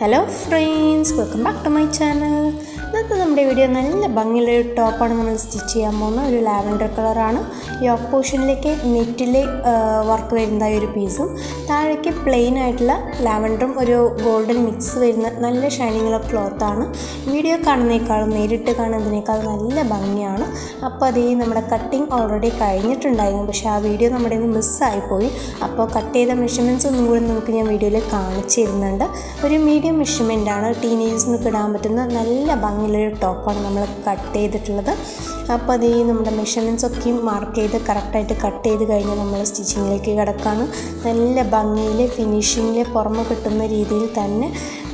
Hello friends, welcome back to my channel. ഇന്നത്തെ നമ്മുടെ video നല്ല ഭംഗിയുള്ളൊരു ടോപ്പാണ് നമ്മൾ സ്റ്റിച്ച് ചെയ്യാൻ പോകുന്നത്. ഒരു ലാവൻഡർ കളറാണ്. യോക്ക് പോർഷനിലേക്ക് നെറ്റിലെ വർക്ക് വരുന്ന ഒരു പീസും താഴേക്ക് പ്ലെയിൻ ആയിട്ടുള്ള ലാവൻഡറും ഒരു ഗോൾഡൻ മിക്സ് വരുന്ന നല്ല ഷൈനിങ്ങുള്ള ക്ലോത്താണ്. വീഡിയോ കാണുന്നതിനേക്കാളും നേരിട്ട് കാണുന്നതിനേക്കാളും നല്ല ഭംഗിയാണ്. അപ്പോൾ അതേ നമ്മുടെ കട്ടിങ് ഓൾറെഡി കഴിഞ്ഞിട്ടുണ്ടായിരുന്നു, പക്ഷേ ആ വീഡിയോ നമ്മുടെ മിസ്സായിപ്പോയി. അപ്പോൾ കട്ട് ചെയ്ത മെഷർമെൻറ്റ്സ് ഒന്നും കൂടി നമുക്ക് ഞാൻ വീഡിയോയിൽ കാണിച്ചു തരുന്നുണ്ട്. ഒരു മീഡിയം മെഷർമെൻറ്റാണ്, ടീനേജേഴ്സിനൊക്കെ ഇടാൻ പറ്റുന്ന നല്ല ഭംഗിയുള്ളൊരു ടോപ്പാണ് നമ്മൾ കട്ട് ചെയ്തിട്ടുള്ളത്. അപ്പോൾ അത് നമ്മുടെ മെഷർമെൻറ്റ്സ് ഒക്കെ മാർക്ക് ചെയ്ത് കറക്റ്റായിട്ട് കട്ട് ചെയ്ത് കഴിഞ്ഞ് നമ്മൾ സ്റ്റിച്ചിങ്ങിലേക്ക് കിടക്കുകയാണ്. നല്ല ഭംഗിയിൽ ഫിനിഷിങ്ങിൽ പുറമെ കിട്ടുന്ന രീതിയിൽ തന്നെ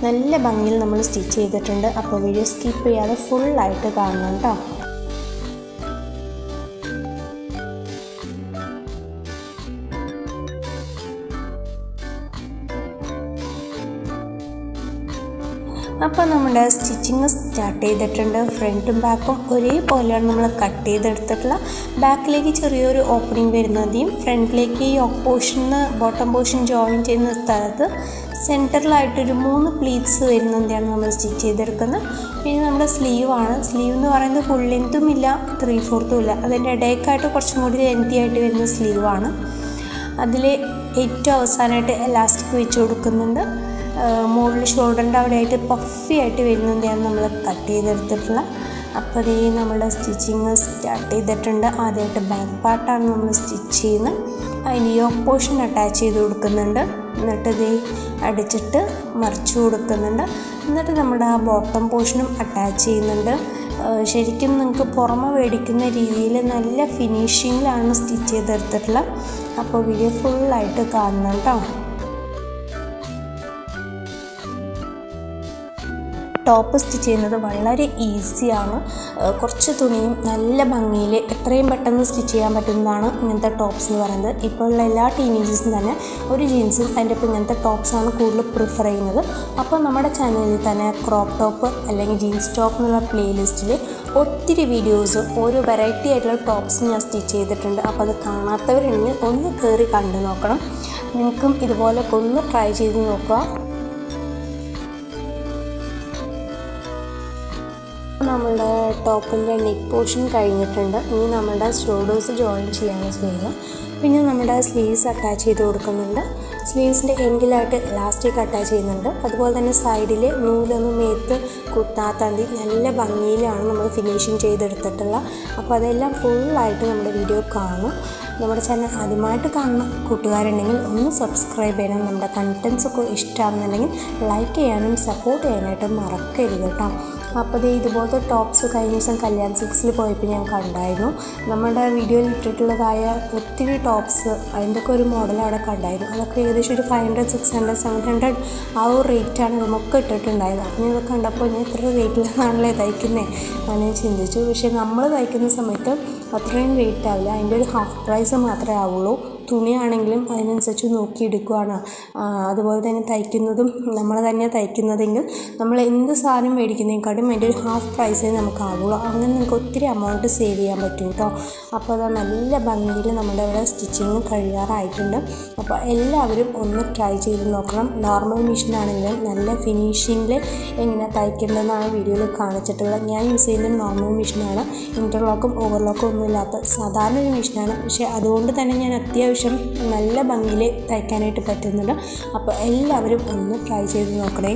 നല്ല ഭംഗിയിൽ നമ്മൾ സ്റ്റിച്ച് ചെയ്തിട്ടുണ്ട്. അപ്പോൾ വീഡിയോ സ്കിപ്പ് ചെയ്യാതെ ഫുള്ളായിട്ട് കാണണം കേട്ടോ. അപ്പോൾ നമ്മുടെ സ്റ്റിച്ചിങ് സ്റ്റാർട്ട് ചെയ്തിട്ടുണ്ട്. ഫ്രണ്ടും ബാക്കും ഒരേപോലെയാണ് നമ്മൾ കട്ട് ചെയ്തെടുത്തിട്ടുള്ള. ബാക്കിലേക്ക് ചെറിയൊരു ഓപ്പണിങ് വരുന്നതും ഫ്രണ്ടിലേക്ക് ഈ പോർഷന് ബോട്ടം പോർഷൻ ജോയിൻ ചെയ്യുന്ന സ്ഥലത്ത് സെൻറ്ററിലായിട്ടൊരു 3 പ്ലീറ്റ്സ് വരുന്നതാണ് നമ്മൾ സ്റ്റിച്ച് ചെയ്തെടുക്കുന്നത്. പിന്നെ നമ്മുടെ സ്ലീവാണ്. സ്ലീവ് എന്ന് പറയുന്നത് ഫുൾ ലെങ്ത്തും ഇല്ല 3/4 ഇല്ല, അതിൻ്റെ ഇടയ്ക്കായിട്ട് കുറച്ചും കൂടി ലെങ്തി ആയിട്ട് വരുന്ന സ്ലീവാണ്. അതിൽ ഏറ്റവും അവസാനമായിട്ട് എലാസ്റ്റിക് വെച്ച് കൊടുക്കുന്നുണ്ട്. മുകളിൽ ഷോൾഡറിൻ്റെ അവിടെയായിട്ട് പഫി ആയിട്ട് വരുന്നതാണ് നമ്മൾ കട്ട് ചെയ്തെടുത്തിട്ടുള്ള. അപ്പോൾ അതേ നമ്മളുടെ സ്റ്റിച്ചിങ് സ്റ്റാർട്ട് ചെയ്തിട്ടുണ്ട്. ആദ്യമായിട്ട് ബാക്ക് പാർട്ടാണ് നമ്മൾ സ്റ്റിച്ച് ചെയ്യുന്നത്. അതിന് യോക്ക് പോർഷൻ അറ്റാച്ച് ചെയ്ത് കൊടുക്കുന്നുണ്ട്. എന്നിട്ട് ഇതേ അടിച്ചിട്ട് മറിച്ച് കൊടുക്കുന്നുണ്ട്. എന്നിട്ട് നമ്മുടെ ആ ബോട്ടം പോർഷനും അറ്റാച്ച് ചെയ്യുന്നുണ്ട്. ശരിക്കും നിങ്ങൾക്ക് പുറമെ മേടിക്കുന്ന രീതിയിൽ നല്ല ഫിനിഷിങ്ങിലാണ് സ്റ്റിച്ച് ചെയ്തെടുത്തിട്ടുള്ളത്. അപ്പോൾ വീഡിയോ ഫുള്ളായിട്ട് കാണണം കേട്ടോ. ടോപ്പ് സ്റ്റിച്ച് ചെയ്യുന്നത് വളരെ ഈസിയാണ്. കുറച്ച് തുണിയും നല്ല ഭംഗിയിൽ എത്രയും പെട്ടെന്ന് സ്റ്റിച്ച് ചെയ്യാൻ പറ്റുന്നതാണ് ഇങ്ങനത്തെ ടോപ്സ് എന്ന് പറയുന്നത്. ഇപ്പോൾ ഉള്ള എല്ലാ ടീനേജേഴ്സും തന്നെ ഒരു ജീൻസും അതിൻ്റെ ഒപ്പം ഇങ്ങനത്തെ ടോപ്സാണ് കൂടുതൽ പ്രിഫർ ചെയ്യുന്നത്. അപ്പോൾ നമ്മുടെ ചാനലിൽ തന്നെ ക്രോപ്പ് ടോപ്പ് അല്ലെങ്കിൽ ജീൻസ് ടോപ്പ് എന്നുള്ള പ്ലേലിസ്റ്റിൽ ഒത്തിരി വീഡിയോസ് ഓരോ വെറൈറ്റി ആയിട്ടുള്ള ടോപ്സ് ഞാൻ സ്റ്റിച്ച് ചെയ്തിട്ടുണ്ട്. അപ്പോൾ അത് കാണാത്തവരുണ്ടെങ്കിൽ ഒന്ന് കയറി കണ്ടു നോക്കണം. നിങ്ങൾക്കും ഇതുപോലെ ഒന്ന് ട്രൈ ചെയ്ത് നോക്കുക. നമ്മളുടെ ടോപ്പിൻ്റെ നെക്ക് പോർഷൻ കഴിഞ്ഞിട്ടുണ്ട്. ഇനി നമ്മുടെ ഷോൾഡേഴ്സ് ജോയിൻ ചെയ്യാണ് ചെയ്യുന്നത്. പിന്നെ നമ്മുടെ സ്ലീവ്സ് അറ്റാച്ച് ചെയ്ത് കൊടുക്കുന്നുണ്ട്. സ്ലീവ്സിൻ്റെ എൻഡിലായിട്ട് ഇലാസ്റ്റിക് അറ്റാച്ച് ചെയ്യുന്നുണ്ട്. അതുപോലെ തന്നെ സൈഡിൽ നൂലൊന്നും മേത്ത് കുത്താത്താണ്ടി നല്ല ഭംഗിയിലാണ് നമ്മൾ ഫിനിഷിങ് ചെയ്തെടുത്തിട്ടുള്ളത്. അപ്പോൾ അതെല്ലാം ഫുള്ളായിട്ട് നമ്മുടെ വീഡിയോ കാണും. നമ്മുടെ ചാനൽ ആദ്യമായിട്ട് കാണുന്ന കൂട്ടുകാരുണ്ടെങ്കിൽ ഒന്ന് സബ്സ്ക്രൈബ് ചെയ്യണം. നമ്മുടെ കണ്ടൻസൊക്കെ ഇഷ്ടമാണെന്നുണ്ടെങ്കിൽ ലൈക്ക് ചെയ്യാനും സപ്പോർട്ട് ചെയ്യാനായിട്ട് മറക്കരുത് കേട്ടോ. അപ്പോൾ ഇതുപോലത്തെ ടോപ്സ് കഴിഞ്ഞ ദിവസം കല്യാൺ സിൽക്സിൽ പോയപ്പോൾ ഞാൻ കണ്ടായിരുന്നു. നമ്മുടെ വീഡിയോയിൽ ഇട്ടിട്ടുള്ളതായ ഒത്തിരി ടോപ്സ് അതിൻ്റെയൊക്കെ ഒരു മോഡൽ അവിടെ കണ്ടായിരുന്നു. അതൊക്കെ ഏകദേശം ഒരു 500, 600, 700 ആ ഒരു റേറ്റാണ് നമുക്ക് ഇട്ടിട്ടുണ്ടായത്. അപ്പോൾ ഞാൻ കണ്ടപ്പോൾ ഞാൻ ഇത്ര റേറ്റിലാണല്ലേ തയ്ക്കുന്നത് ഞാൻ ചിന്തിച്ചു. പക്ഷേ നമ്മൾ തയ്ക്കുന്ന സമയത്ത് അത്രയും റേറ്റ് ആവില്ല, അതിൻ്റെ ഒരു ഹാഫ് പ്രൈസ് മാത്രമേ ആവുള്ളൂ. തുണിയാണെങ്കിലും അതിനനുസരിച്ച് നോക്കിയെടുക്കുകയാണ്. അതുപോലെ തന്നെ തയ്ക്കുന്നതും നമ്മൾ തന്നെ തയ്ക്കുന്നതെങ്കിൽ നമ്മൾ എന്ത് സാധനം മേടിക്കുന്നതിനെക്കാട്ടും അതിൻ്റെ ഒരു ഹാഫ് പ്രൈസേ നമുക്കാവുള്ളൂ. അങ്ങനെ നിങ്ങൾക്ക് ഒത്തിരി എമൗണ്ട് സേവ് ചെയ്യാൻ പറ്റും കേട്ടോ. അപ്പോൾ അത് നല്ല ഭംഗിയിൽ നമ്മുടെ ഇവിടെ സ്റ്റിച്ചിങ് കഴിയാറായിട്ടുണ്ട്. അപ്പോൾ എല്ലാവരും ഒന്ന് ട്രൈ ചെയ്ത് നോക്കണം. നോർമൽ മെഷീനാണെങ്കിലും നല്ല ഫിനിഷിങ്ങിൽ എങ്ങനെ തയ്ക്കേണ്ടതെന്നാണ് വീഡിയോയിൽ കാണിച്ചിട്ടുള്ളത്. ഞാൻ യൂസ് ചെയ്യുന്നത് നോർമൽ മെഷീനാണ്. ഇൻ്റർലോക്കും ഓവർലോക്കും ഒന്നുമില്ലാത്ത സാധാരണ ഒരു മെഷീനാണ്. പക്ഷേ അതുകൊണ്ട് തന്നെ ഞാൻ അത്യാവശ്യം നല്ല ഭംഗിയിൽ തയ്ക്കാനായിട്ട് പറ്റുന്നുണ്ട്. അപ്പോൾ എല്ലാവരും ഒന്ന് ട്രൈ ചെയ്ത് നോക്കണേ.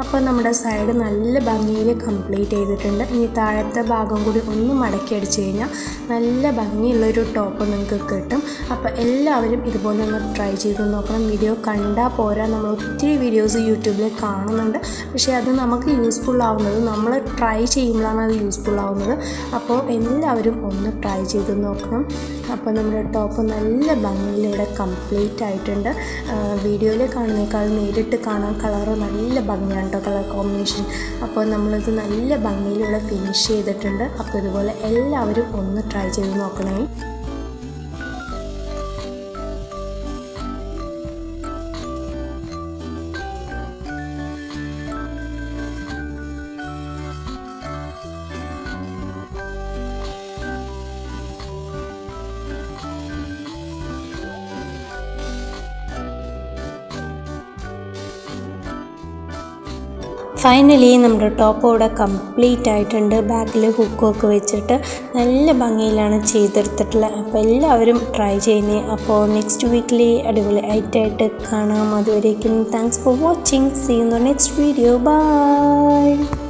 അപ്പോൾ നമ്മുടെ സൈഡ് നല്ല ഭംഗിയിൽ കംപ്ലീറ്റ് ചെയ്തിട്ടുണ്ട്. ഇനി താഴത്തെ ഭാഗം കൂടി ഒന്ന് മടക്കി അടിച്ച് കഴിഞ്ഞാൽ നല്ല ഭംഗിയുള്ളൊരു ടോപ്പ് നിങ്ങൾക്ക് കിട്ടും. അപ്പോൾ എല്ലാവരും ഇതുപോലെ ഒന്ന് ട്രൈ ചെയ്ത് നോക്കണം. വീഡിയോ കണ്ടാൽ പോരാ, നമ്മൾ ഒത്തിരി വീഡിയോസ് യൂട്യൂബിൽ കാണുന്നുണ്ട്. പക്ഷേ അത് നമുക്ക് യൂസ്ഫുൾ ആവുന്നത് നമ്മൾ ട്രൈ ചെയ്യുമ്പോഴാണ് അത് യൂസ്ഫുൾ ആവുന്നത്. അപ്പോൾ എല്ലാവരും ഒന്ന് ട്രൈ ചെയ്ത് നോക്കണം. അപ്പോൾ നമ്മുടെ ടോപ്പ് നല്ല ഭംഗിയിൽ ഇവിടെ കംപ്ലീറ്റ് ആയിട്ടുണ്ട്. വീഡിയോയിൽ കാണുന്നേക്കാൾ നേരിട്ട് കാണാൻ കളറ് നല്ല ഭംഗിയാണ് കേട്ടോ, കളർ കോമ്പിനേഷൻ. അപ്പോൾ നമ്മളിത് നല്ല ഭംഗിയിലൂടെ ഫിനിഷ് ചെയ്തിട്ടുണ്ട്. അപ്പോൾ ഇതുപോലെ എല്ലാവരും ഒന്ന് ട്രൈ ചെയ്ത് നോക്കണേ. ഫൈനലി നമ്മുടെ ടോപ്പ് ഇവിടെ കംപ്ലീറ്റ് ആയിട്ടുണ്ട്. ബാക്കിൽ ഹുക്കൊക്കെ വെച്ചിട്ട് നല്ല ഭംഗിയിലാണ് ചെയ്തെടുത്തിട്ടുള്ളത്. അപ്പോൾ എല്ലാവരും ട്രൈ ചെയ്യുന്നേ. അപ്പോൾ നെക്സ്റ്റ് വീക്കിൽ അടിപൊളി ആയിട്ട് കാണാം. അതുവരേക്കും thanks for watching. See you in the next video. By.